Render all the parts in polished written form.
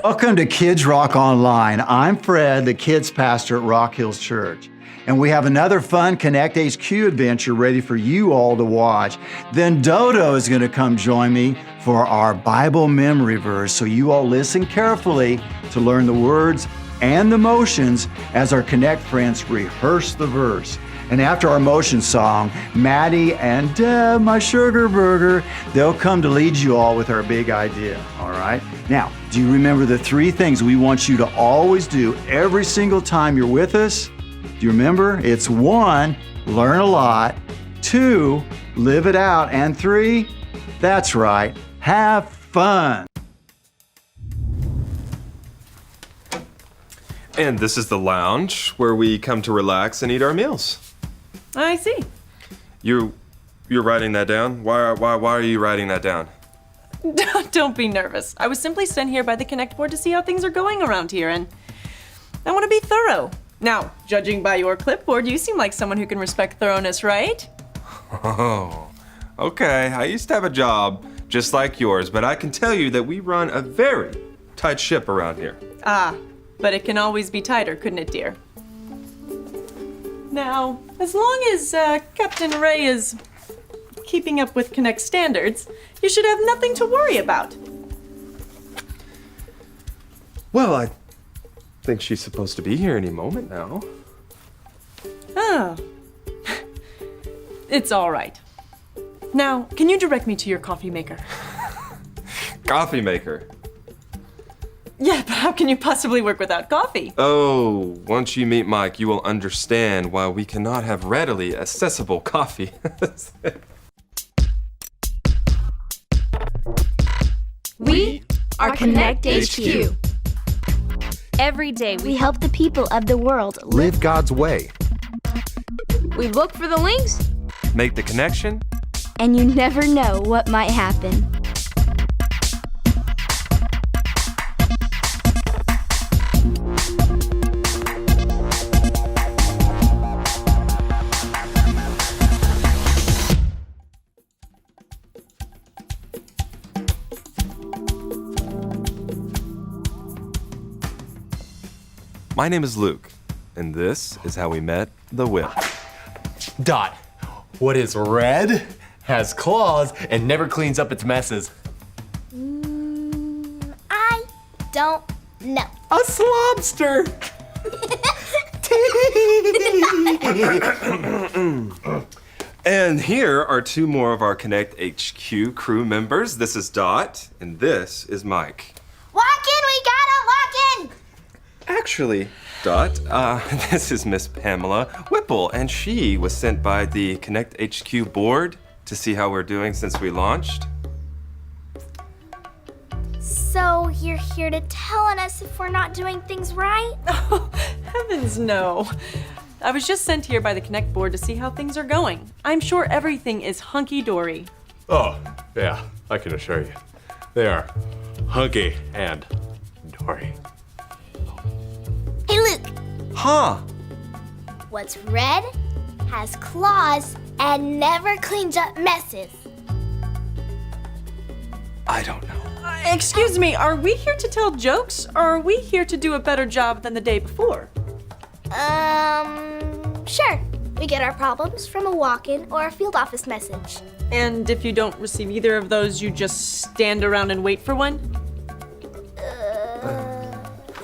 Welcome to Kids Rock Online. I'm Fred, the kids pastor at Rock Hills Church. And we have another fun Connect HQ adventure ready for you all to watch. Then Dodo is going to come join me for our Bible memory verse. So you all listen carefully to learn the words and the motions as our Connect friends rehearse the verse. And after our motion song, Maddie and Deb, my sugar burger, they'll come to lead you all with our big idea, all right? Now, do you remember the 3 things we want you to always do every single time you're with us? Do you remember? It's 1, learn a lot, 2, live it out, and 3, that's right, have fun. And this is the lounge where we come to relax and eat our meals. I see. You're writing that down? Why are you writing that down? Don't be nervous. I was simply sent here by the Connect board to see how things are going around here, and I want to be thorough. Now, judging by your clipboard, you seem like someone who can respect thoroughness, right? Oh, okay. I used to have a job just like yours, but I can tell you that we run a very tight ship around here. Ah, but it can always be tighter, couldn't it, dear? Now, as long as Captain Ray is keeping up with Connect standards, you should have nothing to worry about. Well, I think she's supposed to be here any moment now. Oh. It's all right. Now, can you direct me to your coffee maker? Coffee maker. Yeah, but how can you possibly work without coffee? Oh, once you meet Mike, you will understand why we cannot have readily accessible coffee. We are Connect HQ. Every day we help the people of the world Live God's way. We look for the links. Make the connection. and you never know what might happen. My name is Luke, and this is how we met the Whip. Dot. What is red, has claws, and never cleans up its messes? I don't know. A slobster! And here are two more of our Connect HQ crew members. This is Dot, and this is Mike. Walk in, we gotta walk in! Actually, Dot, this is Miss Pamela Whipple, and she was sent by the Connect HQ board to see how we're doing since we launched. So you're here to tell on us if we're not doing things right? Oh, heavens no. I was just sent here by the Connect board to see how things are going. I'm sure everything is hunky-dory. Oh, yeah, I can assure you. They are hunky and dory. Hey Luke, Huh? what's red, has claws, and never cleans up messes? I don't know. Excuse me, are we here to tell jokes, or are we here to do a better job than the day before? Sure. We get our problems from a walk-in or a field office message. And if you don't receive either of those, you just stand around and wait for one?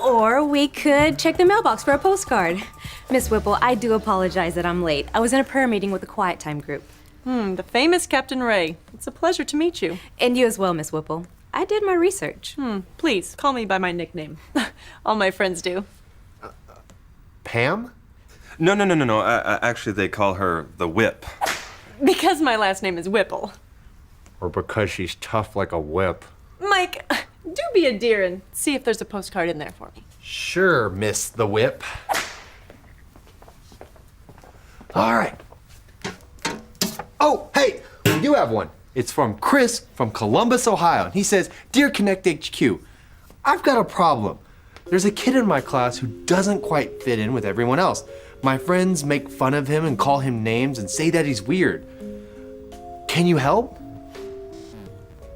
Or we could check the mailbox for a postcard. Miss Whipple, I do apologize that I'm late. I was in a prayer meeting with the Quiet Time group. The famous Captain Ray. It's a pleasure to meet you. And you as well, Miss Whipple. I did my research. Please, call me by my nickname. All my friends do. Pam? No. Actually, they call her the Whip. Because my last name is Whipple. Or because she's tough like a whip? Mike, do be a dear and see if there's a postcard in there for me. Sure, Miss the Whip. All right. Oh, hey, we do have one. It's from Chris from Columbus, Ohio. And he says, Dear Connect HQ, I've got a problem. There's a kid in my class who doesn't quite fit in with everyone else. My friends make fun of him and call him names and say that he's weird. Can you help?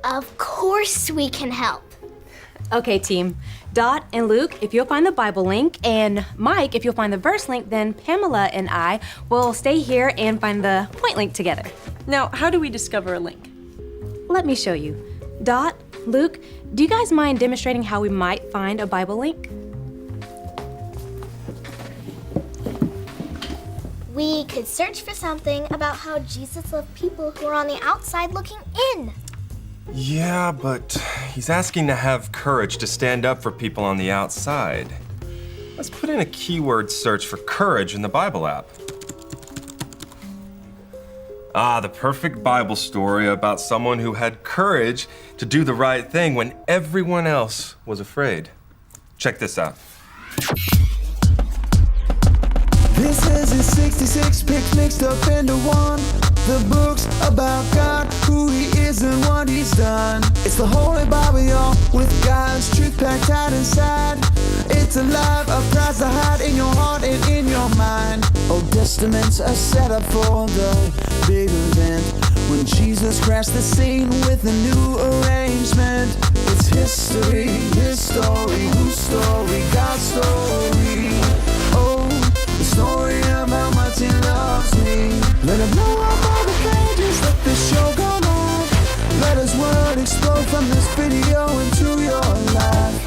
Of course we can help. Okay, team. Dot and Luke, if you'll find the Bible link, and Mike, if you'll find the verse link, then Pamela and I will stay here and find the point link together. Now, how do we discover a link? Let me show you. Dot, Luke, do you guys mind demonstrating how we might find a Bible link? We could search for something about how Jesus loved people who are on the outside looking in. Yeah, but he's asking to have courage to stand up for people on the outside. Let's put in a keyword search for courage in the Bible app. Ah, the perfect Bible story about someone who had courage to do the right thing when everyone else was afraid. Check this out. This is his 66 picks mixed up into one. The books about God, who he is and what he's done. It's the Holy Bible, y'all, with God's truth packed tight inside. It's alive, a prize to hide in your heart and in your mind. Old Testaments are set up for the big event when Jesus crashed the scene with a new arrangement. It's history, his story, whose story, God's story. Oh, the story of how much he loves me. Let him blow up all the pages, let this show go live. Let his word explode from this video into your life.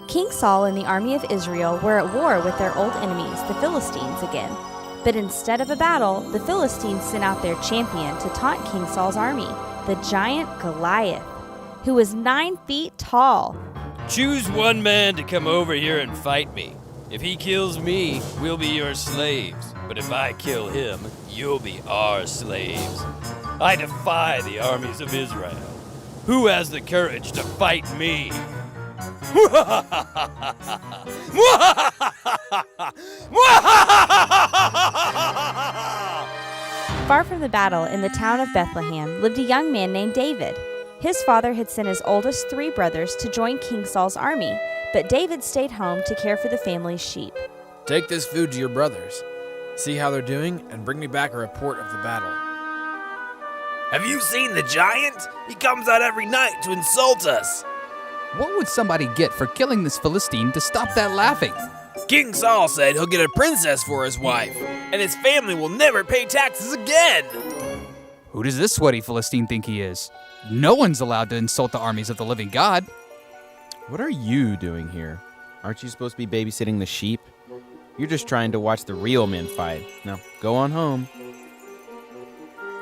King Saul and the army of Israel were at war with their old enemies, the Philistines, again. But instead of a battle, the Philistines sent out their champion to taunt King Saul's army, the giant Goliath, who was 9 feet tall. Choose one man to come over here and fight me. If he kills me, we'll be your slaves. But if I kill him, you'll be our slaves. I defy the armies of Israel. Who has the courage to fight me? Far from the battle, in the town of Bethlehem, lived a young man named David. His father had sent his oldest 3 brothers to join King Saul's army, but David stayed home to care for the family's sheep. Take this food to your brothers. See how they're doing, and bring me back a report of the battle. Have you seen the giant? He comes out every night to insult us. What would somebody get for killing this Philistine to stop that laughing? King Saul said he'll get a princess for his wife, and his family will never pay taxes again. Who does this sweaty Philistine think he is? No one's allowed to insult the armies of the living God. What are you doing here? Aren't you supposed to be babysitting the sheep? You're just trying to watch the real men fight. Now, go on home.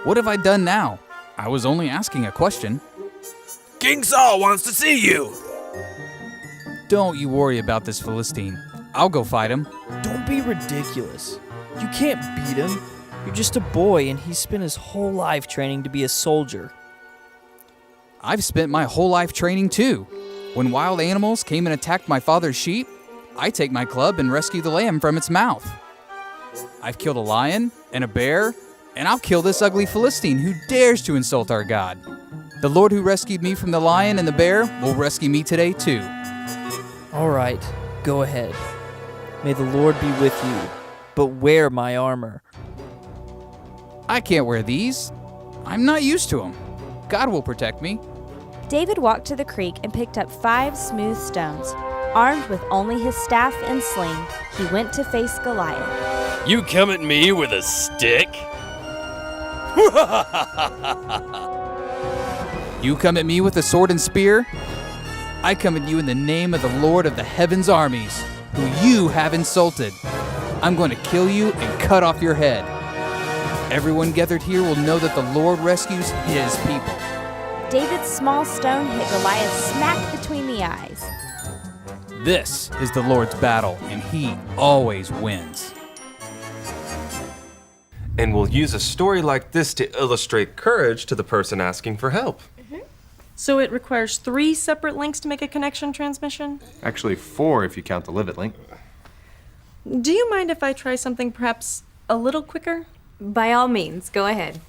What have I done now? I was only asking a question. King Saul wants to see you. Don't you worry about this Philistine. I'll go fight him. Don't be ridiculous. You can't beat him. You're just a boy, and he's spent his whole life training to be a soldier. I've spent my whole life training too. When wild animals came and attacked my father's sheep, I take my club and rescue the lamb from its mouth. I've killed a lion and a bear, and I'll kill this ugly Philistine who dares to insult our God. The Lord who rescued me from the lion and the bear will rescue me today too. All right, go ahead. May the Lord be with you, but wear my armor. I can't wear these. I'm not used to them. God will protect me. David walked to the creek and picked up 5 smooth stones. Armed with only his staff and sling, he went to face Goliath. You come at me with a stick? You come at me with a sword and spear? I come at you in the name of the Lord of the heavens' armies, who you have insulted. I'm going to kill you and cut off your head. Everyone gathered here will know that the Lord rescues his people. David's small stone hit Goliath smack between the eyes. This is the Lord's battle, and he always wins. And we'll use a story like this to illustrate courage to the person asking for help. So it requires 3 separate links to make a connection transmission? Actually, 4 if you count the Live It link. Do you mind if I try something perhaps a little quicker? By all means, go ahead.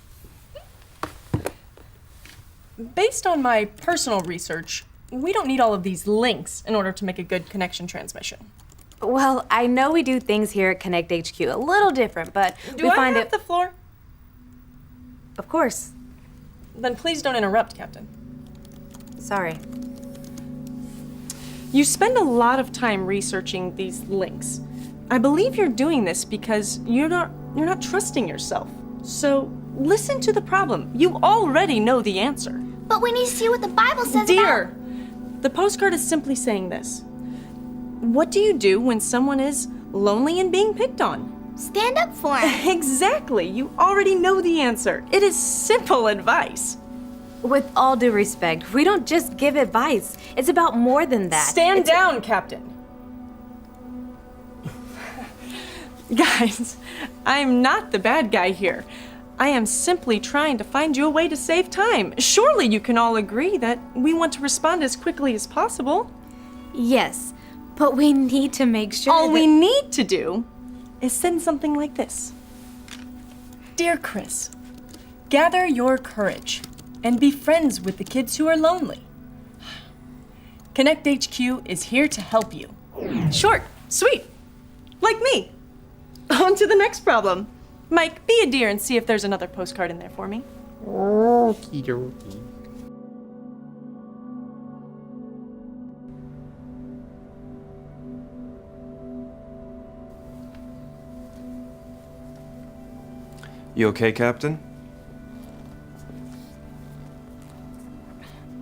Based on my personal research, we don't need all of these links in order to make a good connection transmission. Well, I know we do things here at Connect HQ a little different, but Do I have the floor? Of course. Then please don't interrupt, Captain. Sorry. You spend a lot of time researching these links. I believe you're doing this because you're not trusting yourself. So listen to the problem. You already know the answer. But we need to see what the Bible says Dear, the postcard is simply saying this. What do you do when someone is lonely and being picked on? Stand up for him. Exactly. You already know the answer. It is simple advice. With all due respect, we don't just give advice. It's about more than that. Stand down, Captain. Guys, I am not the bad guy here. I am simply trying to find you a way to save time. Surely you can all agree that we want to respond as quickly as possible. Yes, but we need to make sure All that... we need to do is send something like this. Dear Chris, gather your courage and be friends with the kids who are lonely. Connect HQ is here to help you. Short, sweet, like me. On to the next problem. Mike, be a dear and see if there's another postcard in there for me. Okie dokie. You okay, Captain?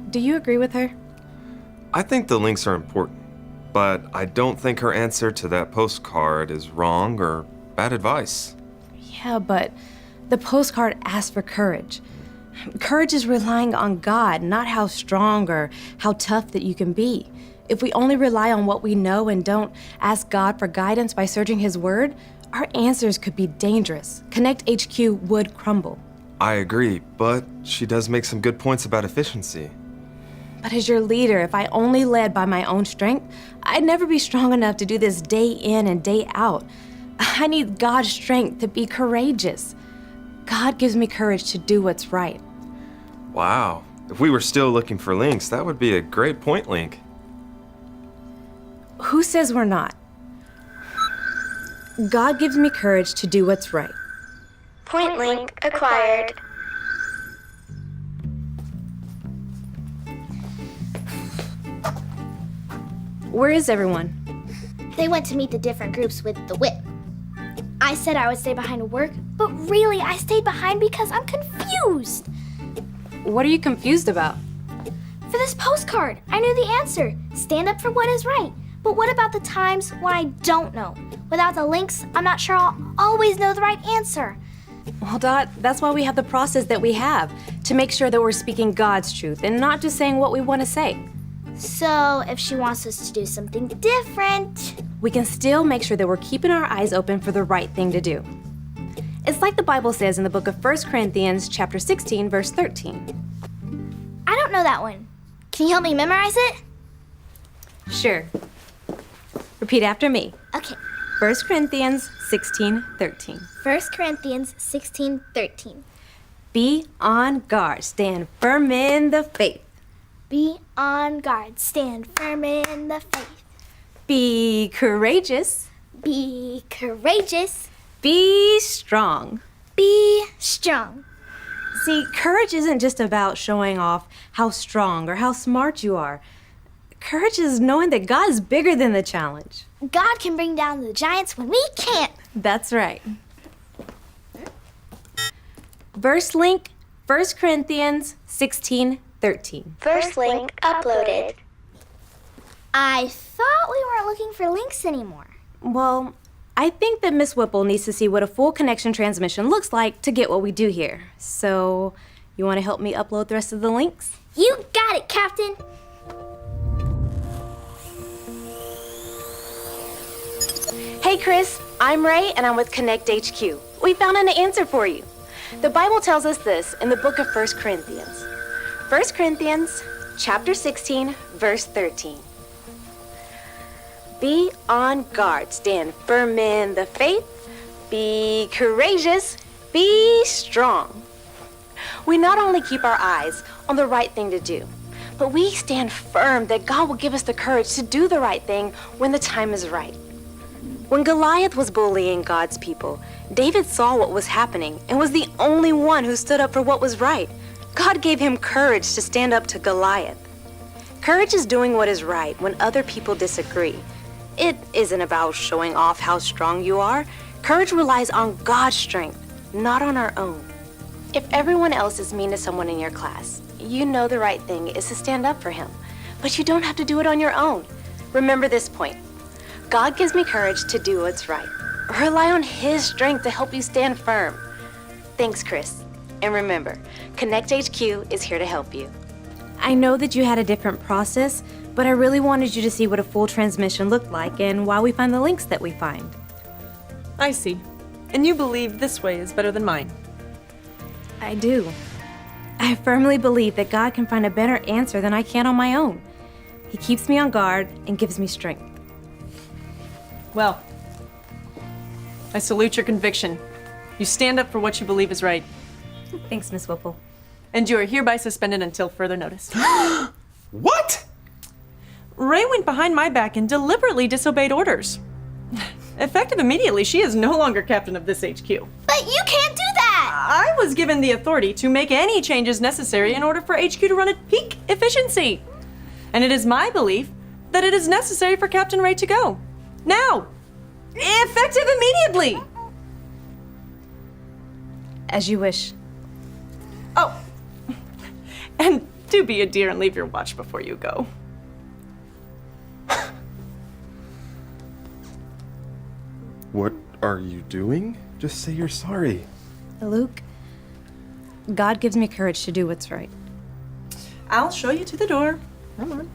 Do you agree with her? I think the links are important, but I don't think her answer to that postcard is wrong or bad advice. Yeah, but the postcard asks for courage. Courage is relying on God, not how strong or how tough that you can be. If we only rely on what we know and don't ask God for guidance by searching His Word, our answers could be dangerous. Connect HQ would crumble. I agree, but she does make some good points about efficiency. But as your leader, if I only led by my own strength, I'd never be strong enough to do this day in and day out. I need God's strength to be courageous. God gives me courage to do what's right. Wow. If we were still looking for links, that would be a great point link. Who says we're not? God gives me courage to do what's right. Point link acquired. Where is everyone? They went to meet the different groups with the whip. I said I would stay behind to work, but really I stayed behind because I'm confused. What are you confused about? For this postcard, I knew the answer. Stand up for what is right. But what about the times when I don't know? Without the links, I'm not sure I'll always know the right answer. Well, Dot, that's why we have the process that we have, to make sure that we're speaking God's truth and not just saying what we want to say. So, if she wants us to do something different, we can still make sure that we're keeping our eyes open for the right thing to do. It's like the Bible says in the book of 1 Corinthians chapter 16, verse 13. I don't know that one. Can you help me memorize it? Sure. Repeat after me. Okay. 1 Corinthians 16, 13. 1 Corinthians 16, 13. Be on guard. Stand firm in the faith. Be on guard. Stand firm in the faith. Be courageous. Be courageous. Be strong. Be strong. See, courage isn't just about showing off how strong or how smart you are. Courage is knowing that God is bigger than the challenge. God can bring down the giants when we can't. That's right. Verse link, 1 Corinthians 16, 13. Verse link uploaded. I thought we weren't looking for links anymore. Well, I think that Miss Whipple needs to see what a full connection transmission looks like to get what we do here. So, you want to help me upload the rest of the links? You got it, Captain. Hey Chris, I'm Ray and I'm with Connect HQ. We found an answer for you. The Bible tells us this in the book of 1 Corinthians. 1 Corinthians chapter 16, verse 13. Be on guard, stand firm in the faith, be courageous, be strong. We not only keep our eyes on the right thing to do, but we stand firm that God will give us the courage to do the right thing when the time is right. When Goliath was bullying God's people, David saw what was happening and was the only one who stood up for what was right. God gave him courage to stand up to Goliath. Courage is doing what is right when other people disagree. It isn't about showing off how strong you are. Courage relies on God's strength, not on our own. If everyone else is mean to someone in your class, you know the right thing is to stand up for him. But you don't have to do it on your own. Remember this point. God gives me courage to do what's right. Rely on His strength to help you stand firm. Thanks, Chris. And remember, Connect HQ is here to help you. I know that you had a different process, but I really wanted you to see what a full transmission looked like and why we find the links that we find. I see. And you believe this way is better than mine. I do. I firmly believe that God can find a better answer than I can on my own. He keeps me on guard and gives me strength. Well, I salute your conviction. You stand up for what you believe is right. Thanks, Miss Whipple. And you are hereby suspended until further notice. What? Ray went behind my back and deliberately disobeyed orders. Effective immediately, she is no longer captain of this HQ. But you can't do that! I was given the authority to make any changes necessary in order for HQ to run at peak efficiency. And it is my belief that it is necessary for Captain Ray to go. Now! Effective immediately! As you wish. Oh, and do be a dear and leave your watch before you go. What are you doing? Just say you're sorry. Luke, God gives me courage to do what's right. I'll show you to the door. Come on.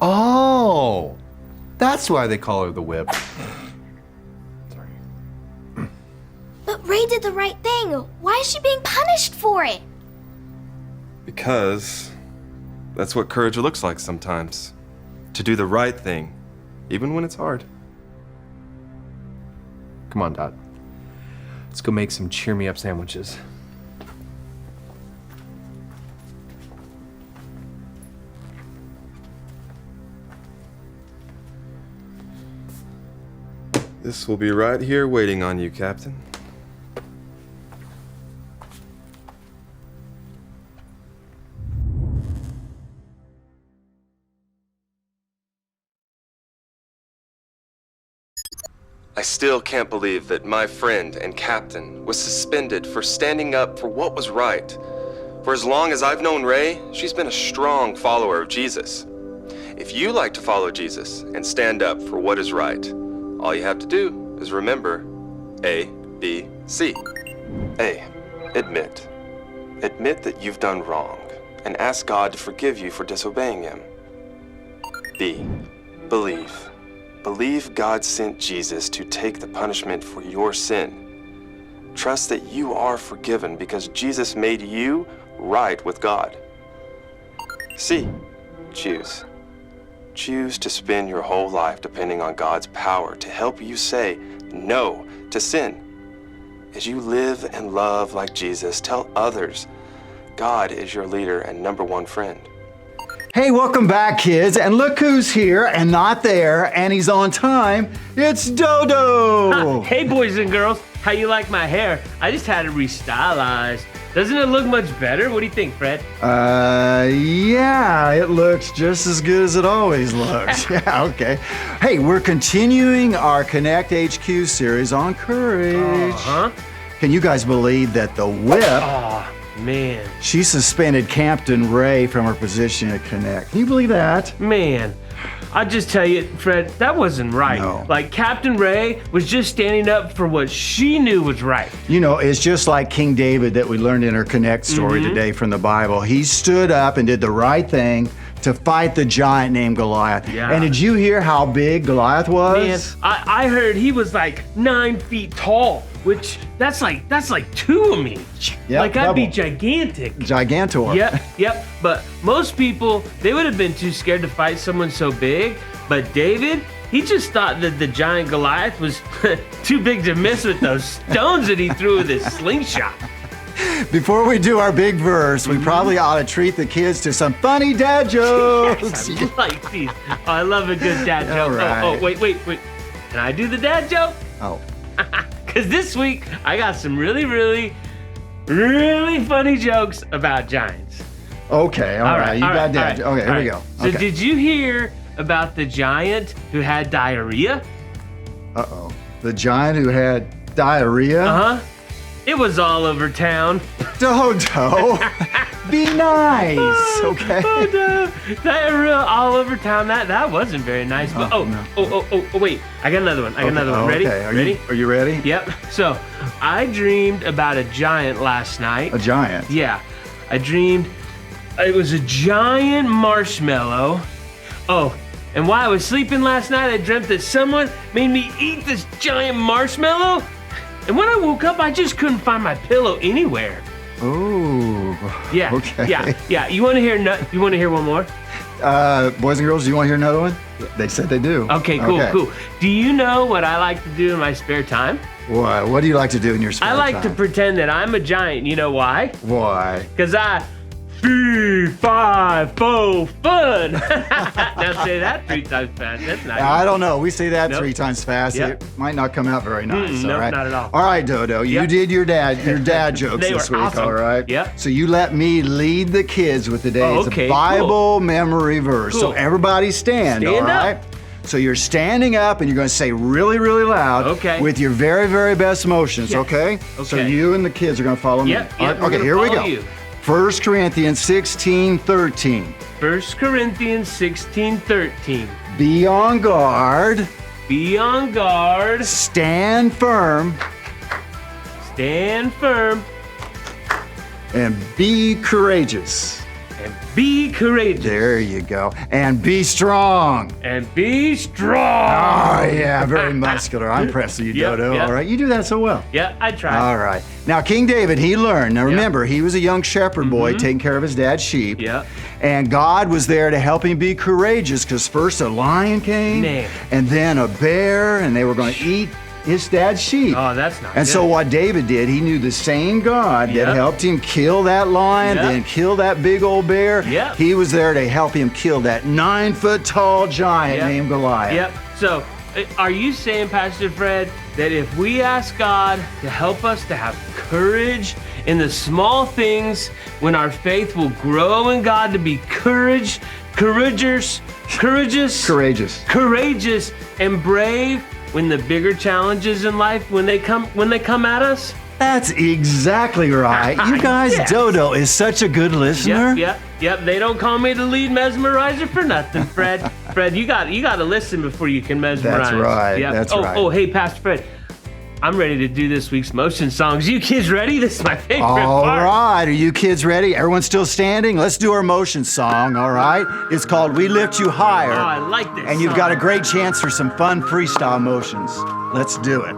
Oh, that's why they call her the Whip. But Ray did the right thing. Why is she being punished for it? Because that's what courage looks like sometimes. To do the right thing, even when it's hard. Come on, Dot. Let's go make some cheer me up sandwiches. This will be right here waiting on you, Captain. I still can't believe that my friend and captain was suspended for standing up for what was right. For as long as I've known Ray, she's been a strong follower of Jesus. If you like to follow Jesus and stand up for what is right, all you have to do is remember A, B, C. A, admit. Admit that you've done wrong and ask God to forgive you for disobeying Him. B, believe. Believe God sent Jesus to take the punishment for your sin. Trust that you are forgiven because Jesus made you right with God. C, choose. Choose to spend your whole life depending on God's power to help you say no to sin. As you live and love like Jesus, tell others God is your leader and number one friend. Hey, welcome back, kids. And look who's here and not there, and he's on time. It's Dodo. Hey, boys and girls. How you like my hair? I just had it restylized. Doesn't it look much better? What do you think, Fred? Yeah, it looks just as good as it always looks. Yeah, okay. Hey, we're continuing our Connect HQ series on courage. Can you guys believe that the Whip... Oh, man. She suspended Captain Ray from her position at Connect. Can you believe that? Man, I'll just tell you, Fred, that wasn't right. No. Like, Captain Ray was just standing up for what she knew was right. You know, it's just like King David that we learned in our Connect story today from the Bible. He stood up and did the right thing to fight the giant named Goliath. Yeah. And did you hear how big Goliath was? Man, I heard he was like 9 feet tall, which that's like 2 of me. Yep, like I'd be double. gigantic. Gigantor. Yep. But most people, they would have been too scared to fight someone so big. But David, he just thought that the giant Goliath was too big to miss with those stones that he threw with his slingshot. Before we do our big verse, we probably ought to treat the kids to some funny dad jokes. Yes, I like these. Oh, I love a good dad joke. All right. Oh, wait. Can I do the dad joke? Oh. Because this week, I got some really really funny jokes about giants. Okay, all right. You got that. all right, Okay, here all we right. go. So Okay. did you hear about the giant who had diarrhea? Uh-oh. The giant who had diarrhea? Uh-huh. It was all over town. Dodo, be nice, okay? Oh no, diarrhea all over town. That wasn't very nice. But wait, I got another one. I got another one. Ready? Okay, Ready? Are you ready? Yep. So, I dreamed about a giant last night. A giant? Yeah, I dreamed it was a giant marshmallow. Oh, and while I was sleeping last night, I dreamt that someone made me eat this giant marshmallow. And when I woke up, I just couldn't find my pillow anywhere. Ooh. Yeah. Okay. Yeah. You want to hear? You want to hear one more? Boys and girls, do you want to hear another one? They said they do. Okay. Cool. Do you know what I like to do in my spare time? What do you like to do in your spare I like time? to pretend that I'm a giant. You know why? Why? Because I 3, 5, 4, fun. Now say that 3 times fast. That's nice. I don't know. We say that Nope. 3 times fast. Yep. It might not come out very nice. Nope, all right? not at all. All right, Dodo. You Yep. did your dad jokes They this were week. awesome. All right. Yep. So you let me lead the kids with today's okay, Bible memory verse. So Cool. everybody stand. All Stand up. right. So you're standing up and you're going to say really, really loud. Okay. With your very, very best motions. Yeah. Okay. So Okay. you and the kids are going to follow me. Yep, All yep, right, we're okay. gonna Here we follow go. you. 1 Corinthians 16:13. 1 Corinthians 16:13. Be on guard. Be on guard. Stand firm. Stand firm. And be courageous. And be courageous. There you go. And be strong. And be strong. Oh, yeah, very muscular. I'm impressed with you, Yep, Dodo. yep. All right, you do that so well. Yeah, I tried. All right. Now, King David, he learned. Now, remember, he was a young shepherd boy taking care of his dad's sheep. Mm-hmm. Yep. And God was there to help him be courageous because first a lion came, Man. and then a bear, and they were going to eat his dad's sheep. Oh, that's not And good. so what David did, he knew the same God Yep. that helped him kill that lion, Yep. then kill that big old bear. Yep. He was there to help him kill that 9-foot-tall giant Yep. named Goliath. Yep. So, are you saying, Pastor Fred, that if we ask God to help us to have courage in the small things, when our faith will grow in God to be courageous, and brave when the bigger challenges in life when they come at us? That's exactly right. You guys, Yes. Dodo is such a good listener. Yep. They don't call me the lead mesmerizer for nothing, Fred. Fred, you got to listen before you can mesmerize. That's right. Yep. That's right. Oh, hey, Pastor Fred. I'm ready to do this week's motion songs. You kids ready? This is my favorite All part. right, are you kids ready? Everyone still standing? Let's do our motion song, all right? It's called We Lift You Higher. Oh, I like this And you've song. got a great chance for some fun freestyle motions. Let's do it.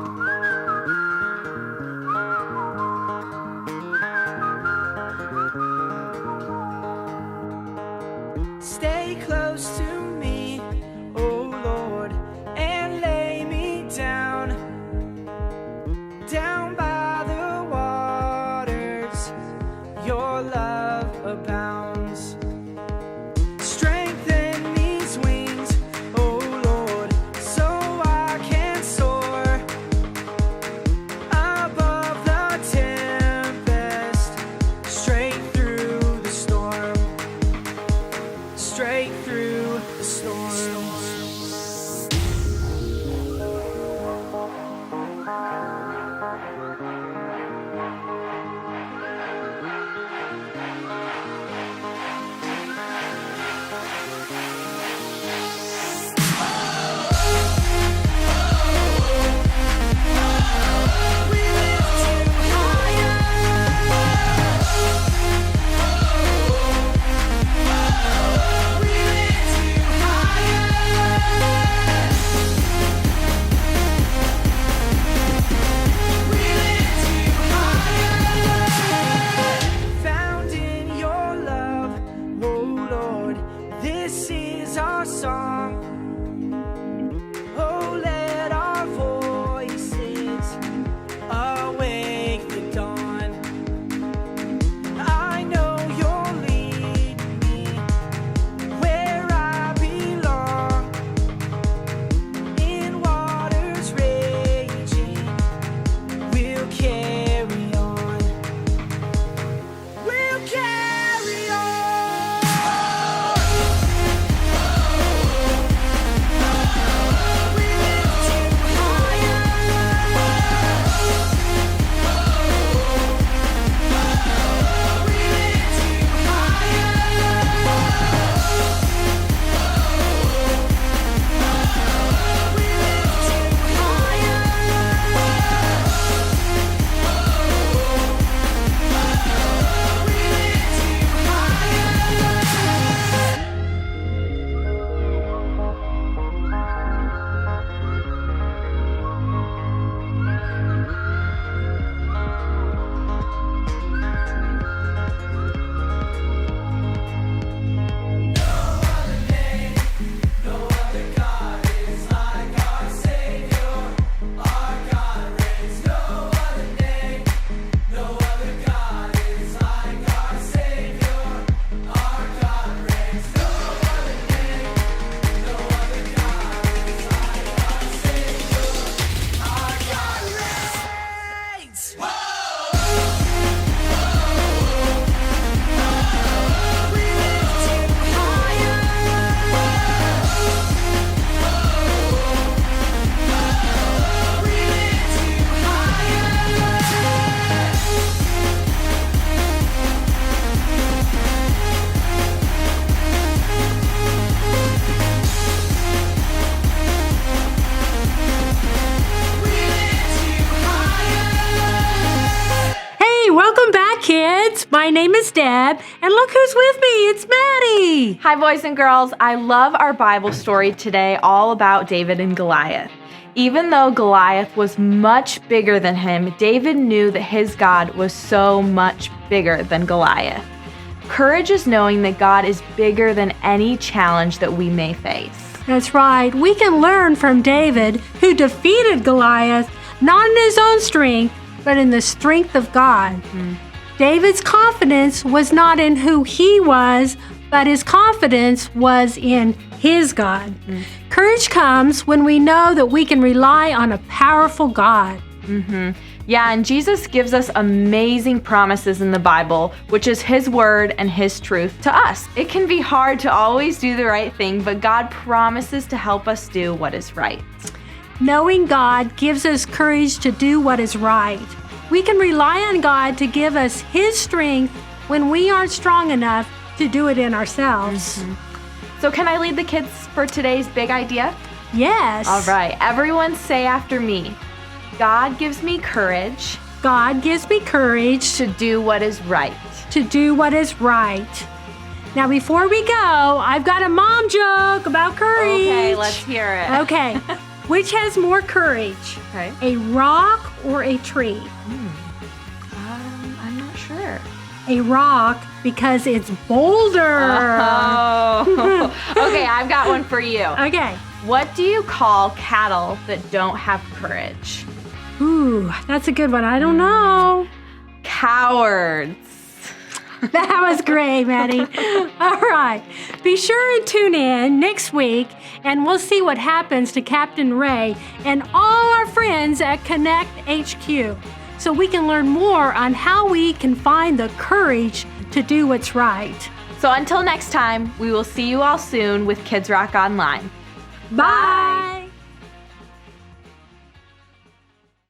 Stay close to me, oh Lord, and lay me down by the waters. Your love abounds. Strengthen these wings, oh Lord, so I can soar above the tempest, straight through the storm. Straight through the storm. Found in your love, oh Lord, this is our song. Oh, let our voices awake the dawn. I know you'll lead me where I belong. In waters raging, we'll carry on. my name is Deb, and look who's with me. It's Maddie. Hi, boys and girls. I love our Bible story today, all about David and Goliath. Even though Goliath was much bigger than him, David knew that his God was so much bigger than Goliath. Courage is knowing that God is bigger than any challenge that we may face. That's right. We can learn from David, who defeated Goliath, not in his own strength, but in the strength of God. David's confidence was not in who he was, but his confidence was in his God. Courage comes when we know that we can rely on a powerful God. Yeah, and Jesus gives us amazing promises in the Bible, which is His word and His truth to us. It can be hard to always do the right thing, but God promises to help us do what is right. Knowing God gives us courage to do what is right. We can rely on God to give us His strength when we aren't strong enough to do it in ourselves. So can I lead the kids for today's big idea? Yes. All right, everyone say after me. God gives me courage. God gives me courage to do what is right. To do what is right. Now, before we go, I've got a mom joke about courage. Okay, let's hear it. Okay. Which has more courage? Okay. A rock or a tree? I'm not sure. A rock because it's bolder. Oh. Okay, I've got one for you. Okay. What do you call cattle that don't have courage? Ooh, that's a good one. I don't know. Cowards. That was great, Maddie. All right. Be sure and tune in next week, and we'll see what happens to Captain Ray and all our friends at Connect HQ, so we can learn more on how we can find the courage to do what's right. So until next time, we will see you all soon with Kids Rock Online. Bye.